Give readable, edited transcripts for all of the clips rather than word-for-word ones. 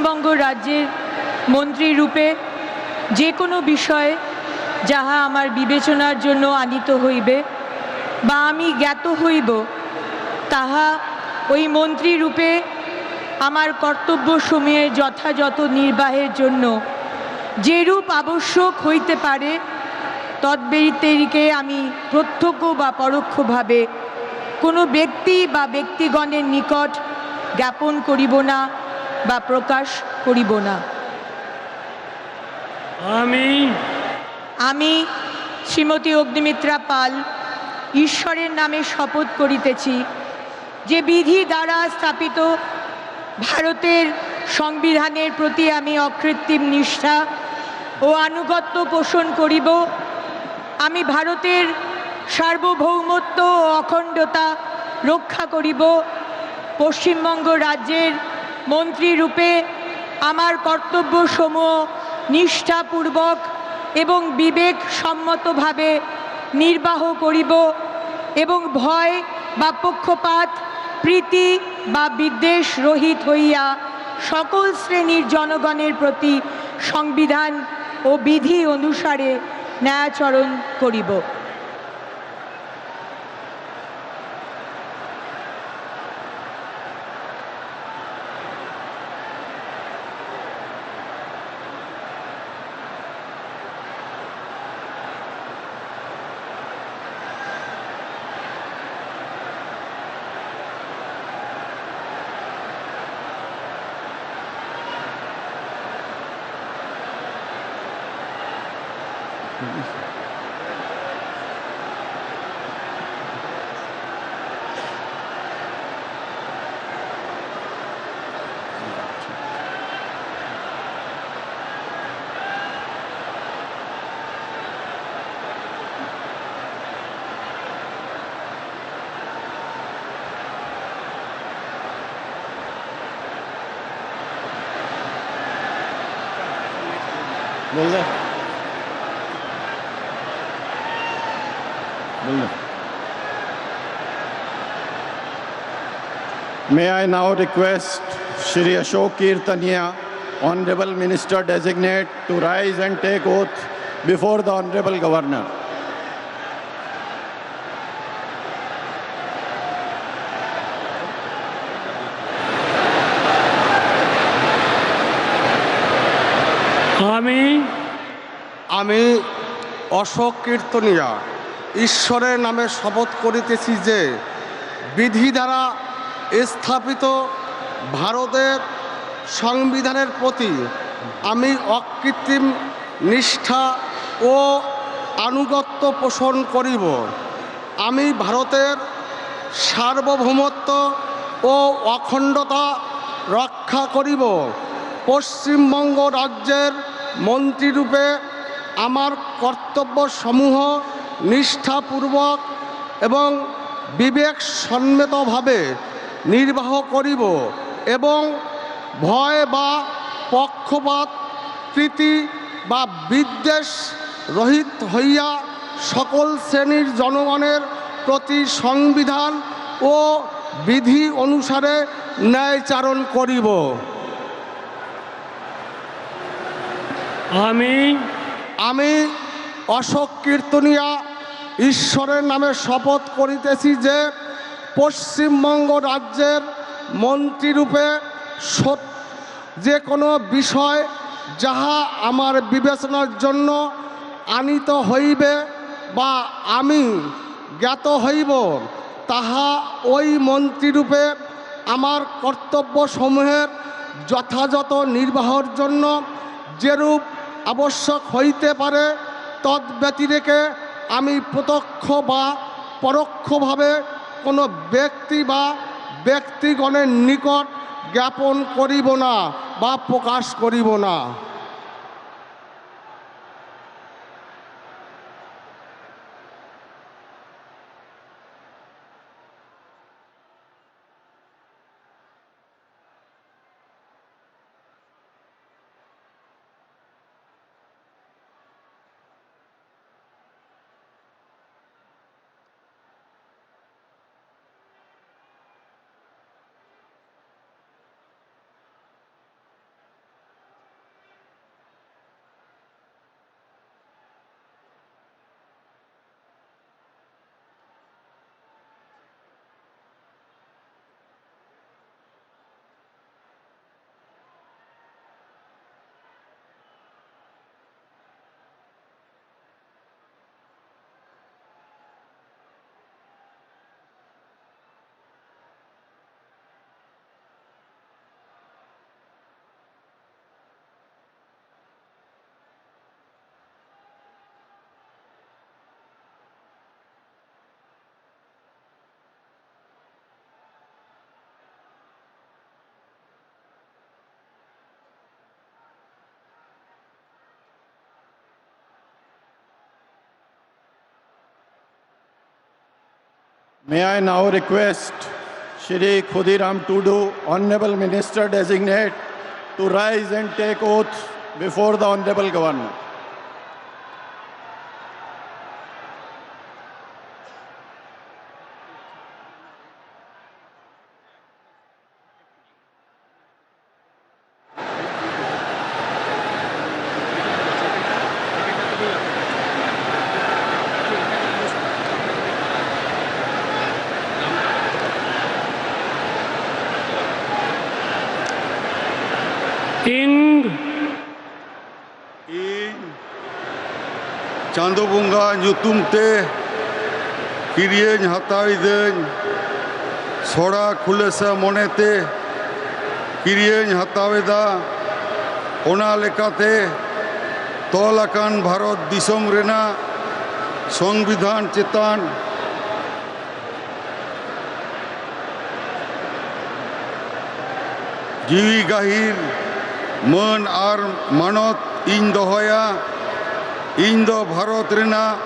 পশ্চিমবঙ্গ রাজ্যের মন্ত্রী রূপে যে কোনো বিষয়ে যাহা আমার বিবেচনার জন্য আনিত হইবে বা আমি জ্ঞাত হইব, তাহা ওই মন্ত্রী রূপে আমার কর্তব্যসমূহের যথাযথ নির্বাহের জন্য যেরূপ আবশ্যক হইতে পারে তদ্ব্যতিরিকে আমি প্রত্যক্ষ বা পরোক্ষভাবে কোনো ব্যক্তি বা ব্যক্তিগণের নিকট জ্ঞাপন করিব না বা প্রকাশ করিব না। আমি শ্রীমতী অগ্নিমিত্রা পাল ঈশ্বরের নামে শপথ করিতেছি যে বিধি দ্বারা স্থাপিত ভারতের সংবিধানের প্রতি আমি অকৃত্রিম নিষ্ঠা ও আনুগত্য পোষণ করিব। আমি ভারতের সার্বভৌমত্ব ও অখণ্ডতা রক্ষা করিব। পশ্চিমবঙ্গ রাজ্যের মন্ত্রী রূপে আমার কর্তব্যসমূহ নিষ্ঠাপূর্বক এবং বিবেকসম্মতভাবে নির্বাহ করিব এবং ভয় বা পক্ষপাত, প্রীতি বা বিদ্বেষ রহিত হইয়া সকল শ্রেণীর জনগণের প্রতি সংবিধান ও বিধি অনুসারে ন্যায়াচরণ করিব। May I now request Shri Ashok Kirtaniya, Honorable Minister Designate, to rise and take oath before the Honorable Governor. আমি অশোক কীর্তনিয়া ঈশ্বরের নামে শপথ করিতেছি যে বিধি দ্বারা স্থাপিত ভারতের সংবিধানের প্রতি আমি অকৃত্রিম নিষ্ঠা ও আনুগত্য পোষণ করিব। আমি ভারতের সার্বভৌমত্ব ও অখণ্ডতা রক্ষা করিব। পশ্চিমবঙ্গ রাজ্যের মন্ত্রীরূপে আমার কর্তব্যসমূহ নিষ্ঠাপূর্বক এবং বিবেকসম্মতভাবে নির্বাহ করিব এবং ভয় বা পক্ষপাত, প্রীতি বা বিদ্বেষ রহিত হইয়া সকল শ্রেণীর জনগণের প্রতি সংবিধান ও বিধি অনুসারে ন্যায়চারণ করিব। আমি অশোক কীর্তনিয়া ঈশ্বরের নামে শপথ করিতেছি যে পশ্চিমবঙ্গ রাজ্যের মন্ত্রীরূপে যে কোনো বিষয় যাহা আমার বিবেচনার জন্য আনিত হইবে বা আমি জ্ঞাত হইব, তাহা ওই মন্ত্রীরূপে আমার কর্তব্যসমূহের যথাযথ নির্বাহের জন্য যেরূপ আবশ্যক হইতে পারে তদ্ব্যতিরেকে আমি প্রত্যক্ষ বা পরোক্ষভাবে কোনো ব্যক্তি বা ব্যক্তিগণের নিকট জ্ঞাপন করিব না বা প্রকাশ করিব না। May I now request Shri Khudiram Tudu, Honorable Minister Designate, to rise and take oath before the Honorable Governor. ing ᱤᱧ ᱪᱟᱸᱫᱳ ᱵᱚᱸᱜᱟ ᱧᱩᱛᱩᱢ ᱛᱮ ᱠᱤᱨᱤᱭᱟᱹᱧ ᱦᱟᱛᱟᱣᱤᱫᱟᱹᱧ ᱥᱚᱲᱟ ᱠᱷᱩᱞᱟᱹᱥᱟ ᱢᱚᱱᱮᱛᱮ ᱠᱤᱨᱤᱭᱟᱹᱧ ᱦᱟᱛᱟᱣᱮᱫᱟ ᱚᱱᱟ ᱞᱮᱠᱟᱛᱮ ᱛᱚᱞ ᱟᱠᱟᱱ ᱵᱷᱟᱨᱚᱛ ᱫᱤᱥᱚᱢ ᱨᱮᱱᱟᱜ ᱥᱚᱝᱵᱤᱫᱷᱟᱱ ᱪᱮᱛᱟᱱ ᱡᱤᱣᱤ ᱜᱟᱹᱦᱤᱨ ᱢᱟᱹᱱ ᱟᱨ ᱢᱟᱱᱚᱛ ᱤᱧ ᱫᱚᱦᱚᱭᱟ। ᱤᱧ ᱫᱚ ᱵᱷᱟᱨᱚᱛ ᱨᱮᱱᱟᱜ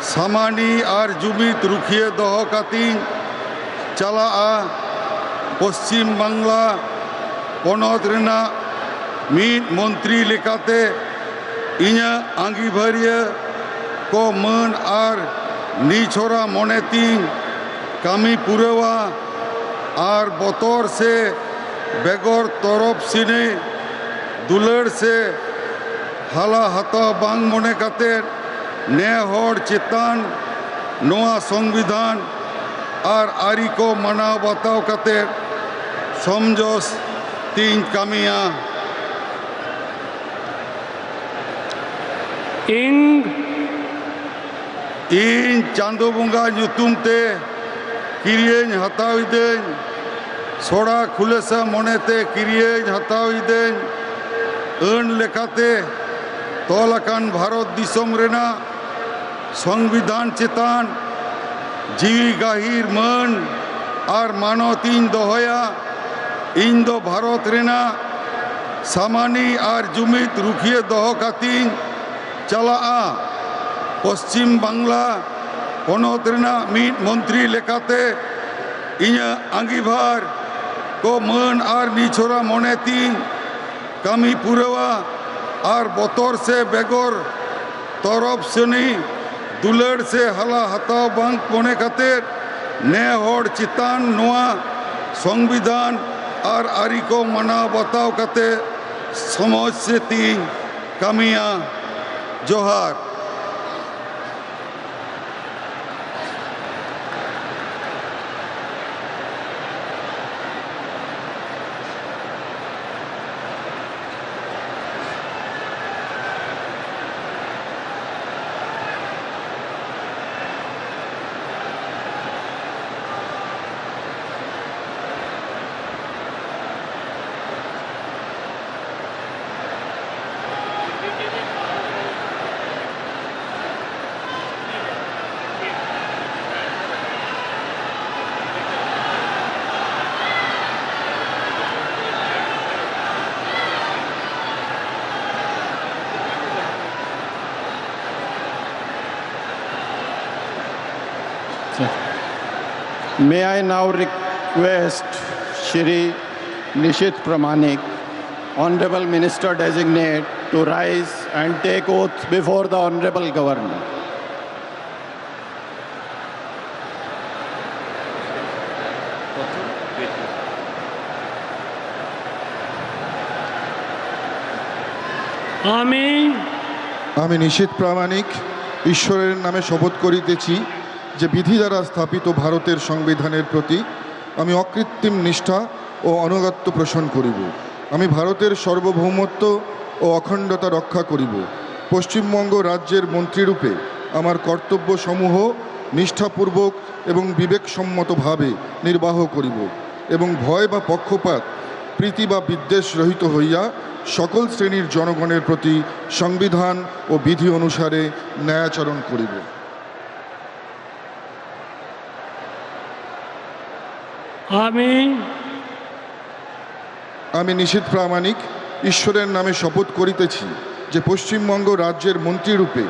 ᱥᱟᱢᱟᱱᱤ ᱟᱨ ᱡᱩᱢᱤᱫ ᱨᱩᱠᱷᱤᱭᱟᱹ ᱫᱚᱦᱚ ᱠᱟᱛᱮᱧ ᱪᱟᱞᱟᱜᱼᱟ। ᱯᱚᱥᱪᱤᱢ ᱵᱟᱝᱞᱟ ᱯᱚᱱᱚᱛ ᱨᱮᱱᱟᱜ ᱢᱤᱫ ᱢᱚᱱᱛᱨᱤ ᱞᱮᱠᱟᱛᱮ ᱤᱧᱟᱹᱜ ᱟᱸᱜᱤᱵᱷᱟᱹᱨᱤᱭᱟᱹ ᱠᱚ ᱢᱟᱹᱱ ᱟᱨ ᱱᱤᱪᱷᱚᱨᱟ ᱢᱚᱱᱮᱛᱤᱧ ᱠᱟᱹᱢᱤ ᱯᱩᱨᱟᱹᱣᱟ ᱟᱨ ᱵᱚᱛᱚᱨ ᱥᱮ बेगर तरफ सिने दुलड़ से हाला हता बांग मने काते ने हर चेतान नोआ संविधान और आरी को मनाव बताव काते समझोस तीन कामिया इन चांदो बुंगा ᱧᱩᱛᱩᱢ ᱛᱮ ᱠᱤᱨᱤᱭᱟᱹᱧ ᱦᱟᱛᱟᱣᱤᱫᱟᱹᱧ ᱥᱚᱲᱟ ᱠᱷᱩᱞᱟᱹᱥᱟ ᱢᱚᱱᱮᱛᱮ ᱠᱤᱨᱤᱭᱟᱹᱧ ᱦᱟᱛᱟᱣᱤᱫᱟᱹᱧ ᱟᱹᱱ ᱞᱮᱠᱟᱛᱮ ᱛᱚᱞ ᱟᱠᱟᱱ ᱵᱷᱟᱨᱚᱛ ᱫᱤᱥᱚᱢ ᱨᱮᱱᱟᱜ ᱥᱚᱝᱵᱤᱫᱷᱟᱱ ᱪᱮᱛᱟᱱ ᱡᱤᱣᱤ ᱜᱟᱹᱦᱤᱨ ᱢᱟᱹᱱ ᱟᱨ ᱢᱟᱱᱚᱛᱤᱧ ᱫᱚᱦᱚᱭᱟ। ᱤᱧ ᱫᱚ ᱵᱷᱟᱨᱚᱛ ᱨᱮᱱᱟᱜ ᱥᱟᱢᱟᱱᱤ ᱟᱨ ᱡᱩᱢᱤᱫ ᱨᱩᱠᱷᱤᱭᱟᱹ ᱫᱚᱦᱚ ᱠᱟᱛᱮᱧ ᱪᱟᱞᱟᱜᱼᱟ। ᱯᱚᱥᱪᱤᱢ ᱵᱟᱝᱞᱟ ᱯᱚᱱᱚᱛ ᱨᱮᱱᱟᱜ ᱢᱤᱫ ᱢᱚᱱᱛᱨᱤ ᱞᱮᱠᱟᱛᱮ ᱤᱧᱟᱹᱜ ᱟᱸᱜᱤᱵᱷᱟᱨ को मान और निछोरा मने तीन कमी पुरवा और बतर से बेगर तरफ सनी दुलड़ से हला हताव बांग मने काते ने हर चितान नोआ संविधान और आरी को मना बताव काते समझ से तीन कमिया जोहार। May I now request Shri Nishit Pramanik, Honorable Minister Designate, to rise and take oath before the Honorable Governor. আমি নিশীথ প্রামাণিক ঈশ্বরের নামে শপথ করিতেছি যে বিধি দ্বারা স্থাপিত ভারতের সংবিধানের প্রতি আমি অকৃত্রিম নিষ্ঠা ও অনুগত্য পোষণ করিব। আমি ভারতের সার্বভৌমত্ব ও অখণ্ডতা রক্ষা করিব। পশ্চিমবঙ্গ রাজ্যের মন্ত্রীরূপে আমার কর্তব্যসমূহ নিষ্ঠাপূর্বক এবং বিবেকসম্মতভাবে নির্বাহ করিব এবং ভয় বা পক্ষপাত প্রীতি বা বিদ্বেষ রহিত হইয়া সকল শ্রেণীর জনগণের প্রতি সংবিধান ও বিধি অনুসারে ন্যায়াচরণ করিব। আমি নিশীথ প্রামাণিক ঈশ্বরের নামে শপথ করিতেছি যে পশ্চিমবঙ্গ রাজ্যের মন্ত্রীরূপে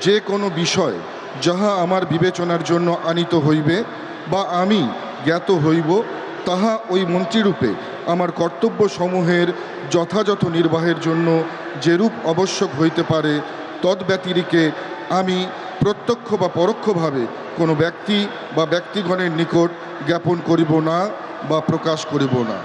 যে কোনো বিষয় যাহা আমার বিবেচনার জন্য আনিত হইবে বা আমি জ্ঞাত হইব, তাহা ওই মন্ত্রীরূপে আমার কর্তব্যসমূহের যথাযথ নির্বাহের জন্য যেরূপ আবশ্যক হইতে পারে, তদ্ব্যতিরিকে আমি প্রত্যক্ষ বা পরোক্ষভাবে কোনো ব্যক্তি বা ব্যক্তিগণের নিকট জ্ঞাপন করিব না বা প্রকাশ করিব না।